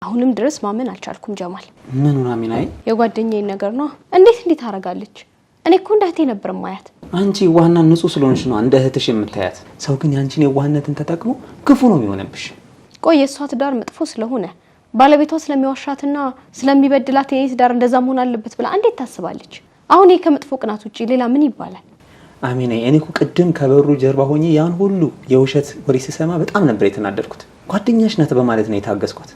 አሁንም ድረስ ማመን አልቻልኩም ጀማል ምኑን አሚናይ የጓደኛዬ ነገር ነው እንዴት ታረጋለች እኔ እኮ እንደህቴ ነበር ማያት አንቺ ዋና ንጹህ ስለሆንሽ ነው እንደ እህትሽ የምታያት ሰው ግን ያንቺን የዋህነትን ተጠቅሞ ክፉ ነው የሚሆነብሽ ቆይ የሷ ትዳር መጥፎ ስለሆነ ባለቤቷ ስለሚዋሻትና ስለሚበድላት የኔ ትዳር እንደዛ መሆን አለበት ብላ እንዴት ታስባለች አሁን ይሄ ከመጥፎ ቅናት ውጪ ሌላ ምን ይባላል አሚናይ እኔ እኮ ቅድም ከበሩ ጀርባ ሆኜ ያን ሁሉ የውሸት ወሬ ሲሰማ በጣም ነበር የተናደድኩት ጓደኛሽ ናት በማለት ነው የታገስኩት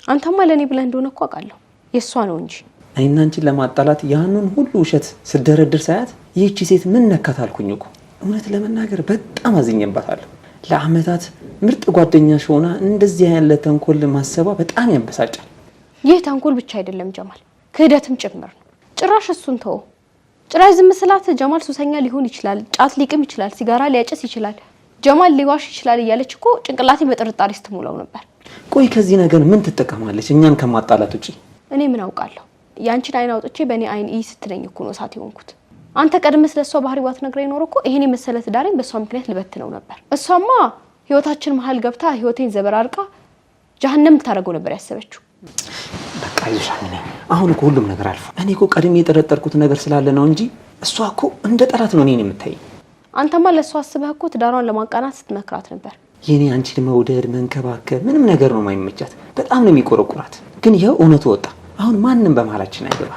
አንተማ ለኔ ብለህ እንደሆነ እኮ አውቃለሁ የሷ ነው እንጂ እኔና አንቺን ለማጣላት ያንን ሁሉ ውሸት ስደረድር ሳያት ይህቺ ሴት ምን ነካት አልኩኝ እኮ እውነት ለመናገር በጣም አዝኜባታለሁ ለአመታት ምርጥ ጓደኛሽ ሆና እንደዚህ ያለ ተንኮል ማሰባ በጣም ያበሳጫል ይህ ተንኮል ብቻ አይደለም ጀማል ክህደትም ጭምር ነው ጭራሽ እሱን ተው ጭራሽ ዝም ስላት ጀማል ሱሰኛ ሊሆን ይችላል ጫት ሊቅም ይችላል ሲጋራ ሊያጨስ ይችላል ጀማል ሊዋሽ ይችላል እያለች እኮ ጭንቅላቴን በጥርጣሬ ስትሞላው ነበር ቆይ ከዚህ ነገር ምን ትጠቀማለች እኛን ከማጣላት ውጪ እኔ ምን አውቃለሁ ያንቺን አይን አውጥቼ በኔ አይን ይስትለኝ እኮ ነው ሳት ይሆንኩት አንተ ቀድመስ ለሷ ባህሪዋት ነግረኝ ኖር እኮ ይሄኔ መሰለት ዳሬን በሷ ምክንያት ልበትነው ነበር እሷማ ህይወታችን መሃል ገብታ ህይወቴን ዘበራርቃ ጀሃነም ልታረገው ነበር ያሰበችው በቃ ይሻለኝ አሁን እኮ ሁሉም ነገር አልፎ እኔ እኮ ቀድሜ የጠረጠርኩት ነገር ስላለ ነው እንጂ እሷ እኮ እንደ ጠላት ነው እኔን የምታይ አንተማ ለሷ አስበህ እኮ ትዳሯን ለማቃናት ስትመክራት ነበር የኔ አንቺን መውደድ መንከባከብ ምንም ነገር ነው የማይመቻት በጣም ነው የሚቆረቁራት ግን ይሄው እውነቱ ወጣ አሁን ማንንም በመሃላችን አይገባ